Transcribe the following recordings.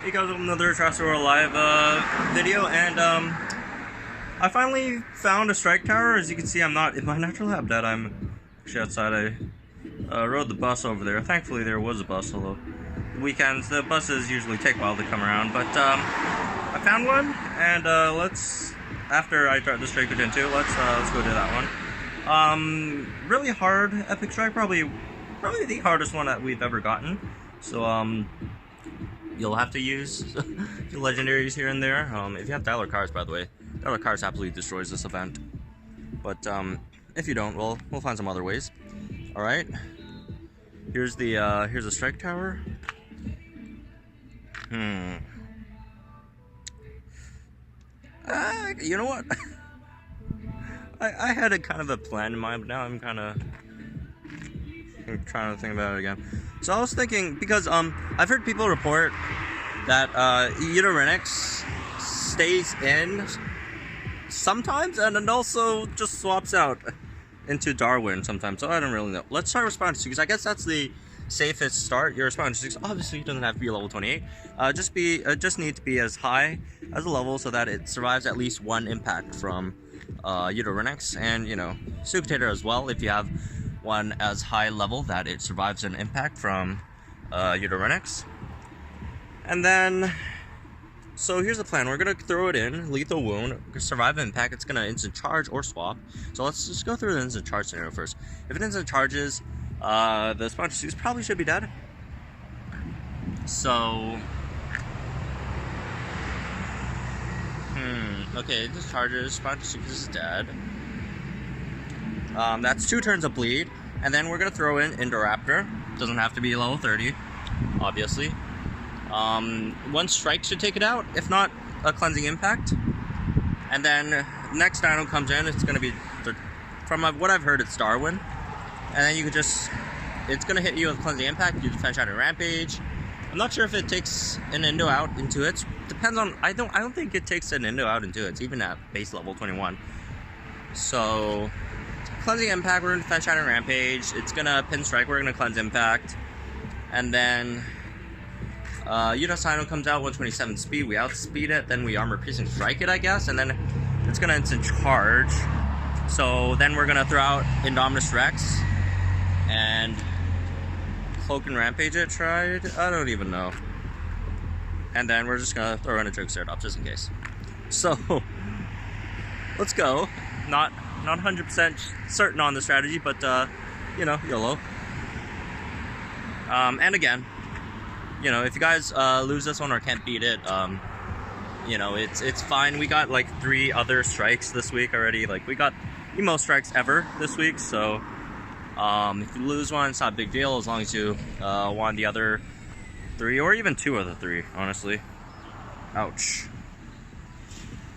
Hey guys, welcome to another Jurassic Live video, and I finally found a strike tower. As you can see, I'm not in my natural habitat. I'm actually outside. I rode the bus over there. Thankfully, there was a bus, although weekends the buses usually take a while to come around. But I found one, and let's, after I tried the strike between two, let's go do that one. Really hard epic strike, probably the hardest one that we've ever gotten. So you'll have to use your legendaries here and there. If you have Dialer Cars, by the way, Dialer Cars absolutely destroys this event. But if you don't, we'll find some other ways. All right. Here's a strike tower. You know what? I had a kind of a plan in mind, but now I'm trying to think about it again. So I was thinking, because I've heard people report that Utarinex stays in sometimes and then also just swaps out into Darwin sometimes. So I don't really know. Let's try Responder 6, because I guess that's the safest start. Your Responder 6 obviously doesn't have to be level 28. Just need to be as high as a level so that it survives at least one impact from Utarinex, and Incubator as well, if you have one as high level that it survives an impact from Utarinex. And then, so here's the plan. We're gonna throw it in, lethal wound, survive impact. It's gonna instant charge or swap. So let's just go through the instant charge scenario first. If it instant charges, the Sponsor 6 probably should be dead. So, okay, it discharges, Sponsor 6 is dead. That's 2 turns of bleed, and then we're gonna throw in Indoraptor. Doesn't have to be level 30, obviously. 1 strike should take it out, if not a cleansing impact. And then next dino comes in, it's gonna be, from what I've heard, it's Darwin. And then you could just, it's gonna hit you with cleansing impact. You defend shatter rampage. I'm not sure if it takes an Indo out into it. Depends on, I don't think it takes an Indo out into it, even at base level 21. So cleansing impact, we're gonna defend shatter rampage. It's gonna pin strike, we're gonna cleanse impact. And then Utasinoraptor comes out 127 speed, we outspeed it, then we armor piercing strike it, I guess, and then it's gonna instant charge. So then we're gonna throw out Indominus Rex and Cloak and Rampage it tried. I don't even know. And then we're just gonna throw in a Triceratops just in case. So let's go. Not 100% certain on the strategy, but YOLO. And again, if you guys lose this one or can't beat it, it's fine. We got like 3 other strikes this week already. Like, we got the most strikes ever this week, so if you lose one, it's not a big deal, as long as you won the other 3, or even 2 of the 3, honestly. Ouch.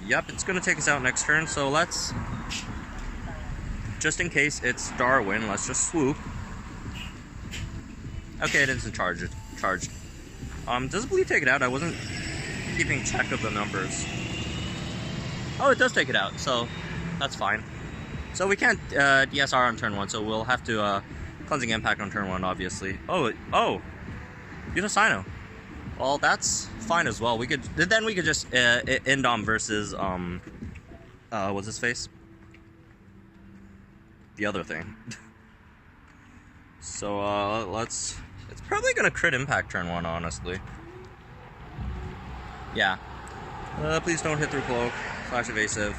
Yep, it's gonna take us out next turn, so let's, just in case it's Darwin, let's just swoop. Okay, it instant charged. Does bleed take it out? I wasn't keeping track of the numbers. Oh, it does take it out, so that's fine. So we can't DSR on turn 1, so we'll have to cleansing impact on turn 1, obviously. Oh, Utasino. Well, that's fine as well. We could just Indom versus what's his face? The other thing. So let's. It's probably gonna crit impact turn 1, honestly. Yeah. Please don't hit through cloak. / evasive.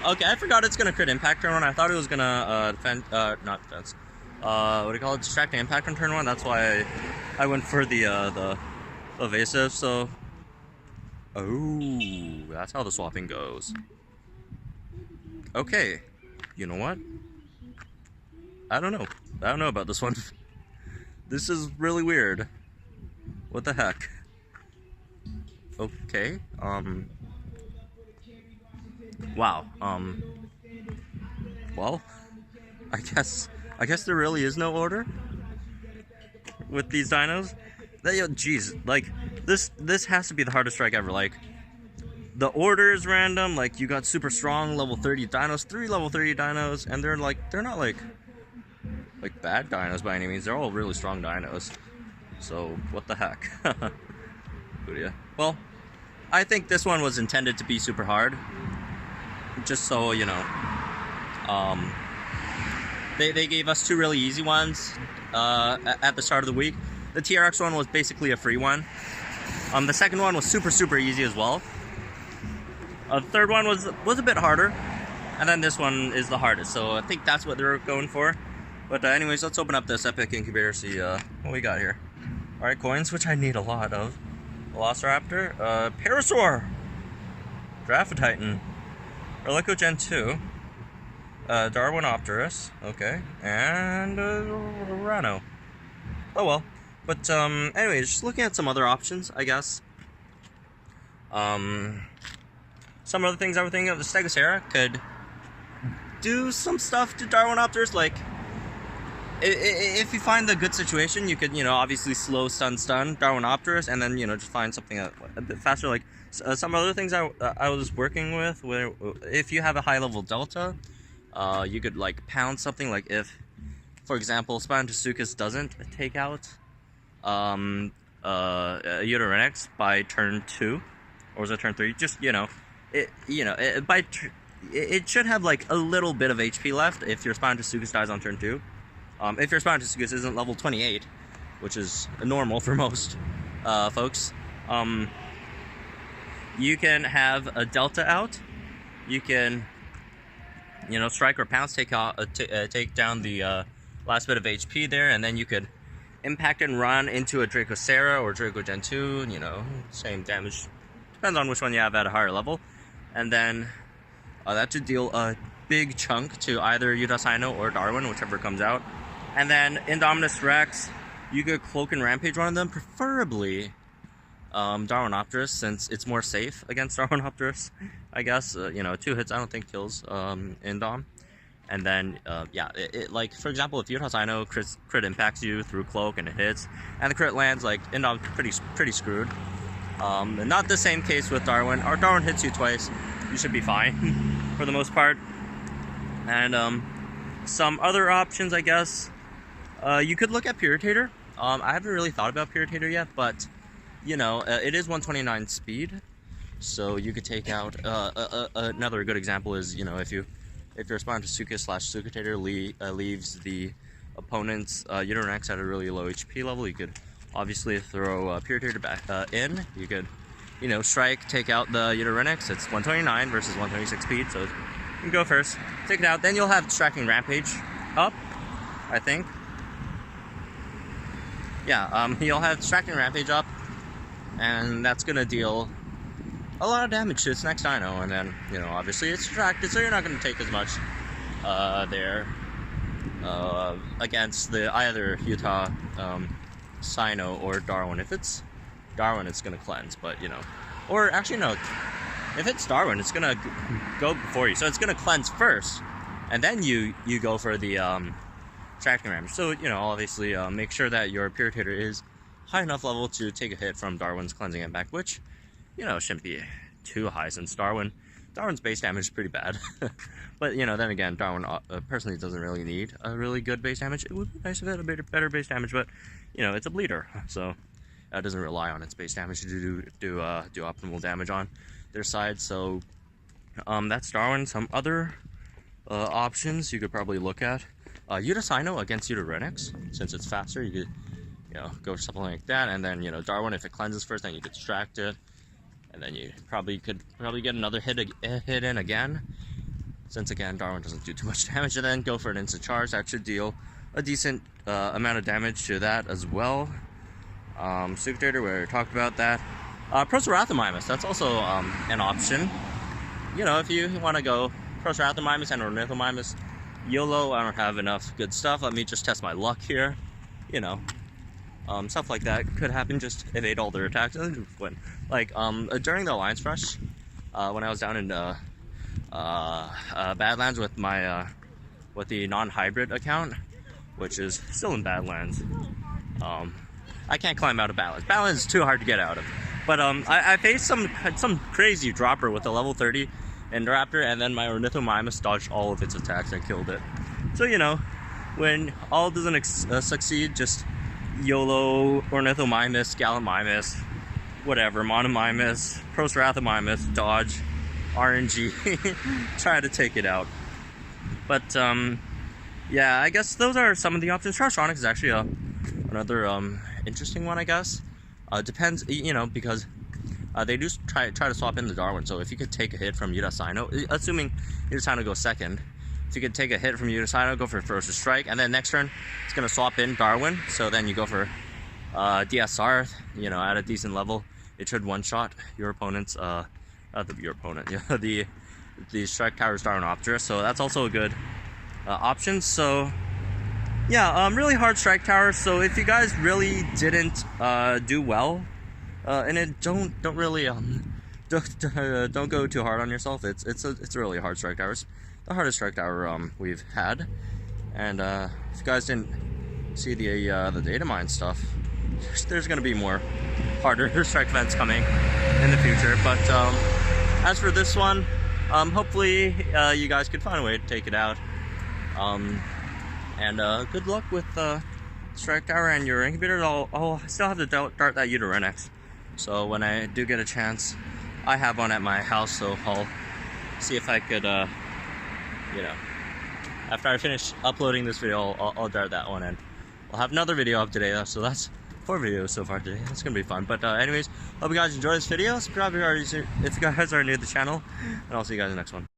Okay, I forgot it's gonna crit impact turn 1. I thought it was gonna defend. Not defense. What do you call it? Distracting impact on turn 1. That's why I went for the evasive. So, oh, that's how the swapping goes. Okay, you know what? I don't know about this one. This is really weird. What the heck? Okay. Wow. Well, I guess there really is no order with these dinos. Jeez, like this has to be the hardest strike ever. Like, the order is random. Like, you got super strong level 30 dinos, 3 level 30 dinos, and they're not like bad dinos by any means. They're all really strong dinos. So what the heck? Well, I think this one was intended to be super hard. Just so, you know. They gave us 2 really easy ones at the start of the week. The TRX one was basically a free one. The second one was super easy as well. The third one was a bit harder. And then this one is the hardest. So I think that's what they're going for. But anyways, let's open up this epic incubator, see what we got here. Alright, coins, which I need a lot of. Velociraptor, Parasaur, Titan, Relico Gen 2, Darwinopterus, okay, and Rhino. Oh well. But anyways, just looking at some other options, I guess. Some other things I would think of, the Stegosaurus could do some stuff to Darwinopterus, like if you find the good situation, you could, you know, obviously slow stun Darwinopterus, and then, you know, just find something a bit faster. Like some other things I was working with, where if you have a high level delta, you could like pound something. Like if, for example, Spinosuchus doesn't take out Utarinex by turn 2, or was it turn 3? Just, you know, it should have like a little bit of HP left if your Spinosuchus dies on turn 2. If your Spinosuchus isn't level 28, which is normal for most folks, you can have a Delta out. You can, you know, strike or pounce, take down the last bit of HP there, and then you could impact and run into a Dracosera or Draco Gen 2, you know, same damage. Depends on which one you have at a higher level. And then that should deal a big chunk to either Utasino or Darwin, whichever comes out. And then Indominus Rex, you could Cloak and Rampage one of them, preferably Darwinopterus, since it's more safe against Darwinopterus, I guess. You know, 2 hits I don't think kills Indom. And then, yeah, like, for example, if Utasino crit impacts you through Cloak and it hits, and the crit lands, like, Indom's pretty screwed. Not the same case with Darwin. Or Darwin hits you twice, you should be fine, for the most part. And, some other options, I guess. You could look at Puritator. I haven't really thought about Puritator yet, but, you know, it is 129 speed, so you could take out, another good example is, you know, if your Spinosuchus / Sucutator leaves the opponent's Utarinex at a really low HP level, you could obviously throw Puritator back in. You could, you know, strike, take out the Utarinex. It's 129 versus 126 speed, so you can go first, take it out, then you'll have Distracting Rampage up, I think. Yeah, you'll have Distracting Rampage up, and that's gonna deal a lot of damage to its next dino, and then, you know, obviously it's distracted, so you're not gonna take as much there against the either Sino or Darwin. If it's Darwin, it's gonna cleanse, but, you know, or actually no, if it's Darwin, it's gonna go before you, so it's gonna cleanse first, and then you go for the Distracting Rampage. So, you know, obviously make sure that your Puritator is high enough level to take a hit from Darwin's cleansing impact, which, you know, shouldn't be too high since Darwin's base damage is pretty bad. But, you know, then again, Darwin personally doesn't really need a really good base damage. It would be nice if it had a bit better base damage, but, you know, it's a bleeder, so it doesn't rely on its base damage to do optimal damage on their side. So that's Darwin. Some other options you could probably look at. Utasino against Utarinex, since it's faster, you could, you know, go for something like that, and then, you know, Darwin, if it cleanses first, then you could distract it, and then you could get another hit in again, since again Darwin doesn't do too much damage, and then go for an instant charge. That should deal a decent amount of damage to that as well. Sucutator, we already talked about that. Procerathomimus, that's also an option. You know, if you want to go Procerathomimus and Ornithomimus, YOLO, I don't have enough good stuff, let me just test my luck here. You know, stuff like that could happen, just evade all their attacks and win. Like, during the Alliance Rush, when I was down in Badlands with my, with the non-hybrid account, which is still in Badlands. I can't climb out of Badlands. Badlands is too hard to get out of. But, I faced some crazy dropper with a level 30 Indoraptor, and then my Ornithomimus dodged all of its attacks and killed it. So, you know, when all doesn't succeed, just YOLO Ornithomimus, Gallimimus, whatever, Monomimus, Procerathomimus, Dodge, RNG, try to take it out. But yeah, I guess those are some of the options. Utarinex is actually another interesting one, I guess. Depends, you know, because they do try to swap in the Darwin. So if you could take a hit from Utasino, assuming Utasino goes second, if you could take a hit from Utasino, go for Ferocious Strike, and then next turn it's gonna swap in Darwin. So then you go for DSR, you know, at a decent level. It should one-shot your opponent's, your opponent, yeah, the Strike Tower's Darwinopterus. So that's also a good option. So yeah, really hard Strike Tower. So if you guys really didn't do well, and it don't really don't go too hard on yourself. It's a really hard Strike Tower. It's the hardest Strike Tower we've had. And if you guys didn't see the data mine stuff, there's gonna be more harder strike events coming in the future. But as for this one, hopefully you guys could find a way to take it out. And good luck with Strike Tower and your Incubator. I'll still have to dart that Utarinex. So when I do get a chance, I have one at my house, so I'll see if I could, you know, after I finish uploading this video, I'll dart that one, and I'll have another video up today. So that's 4 videos so far today. That's gonna be fun. But anyways, hope you guys enjoy this video. Subscribe if you guys are new to the channel, and I'll see you guys in the next one.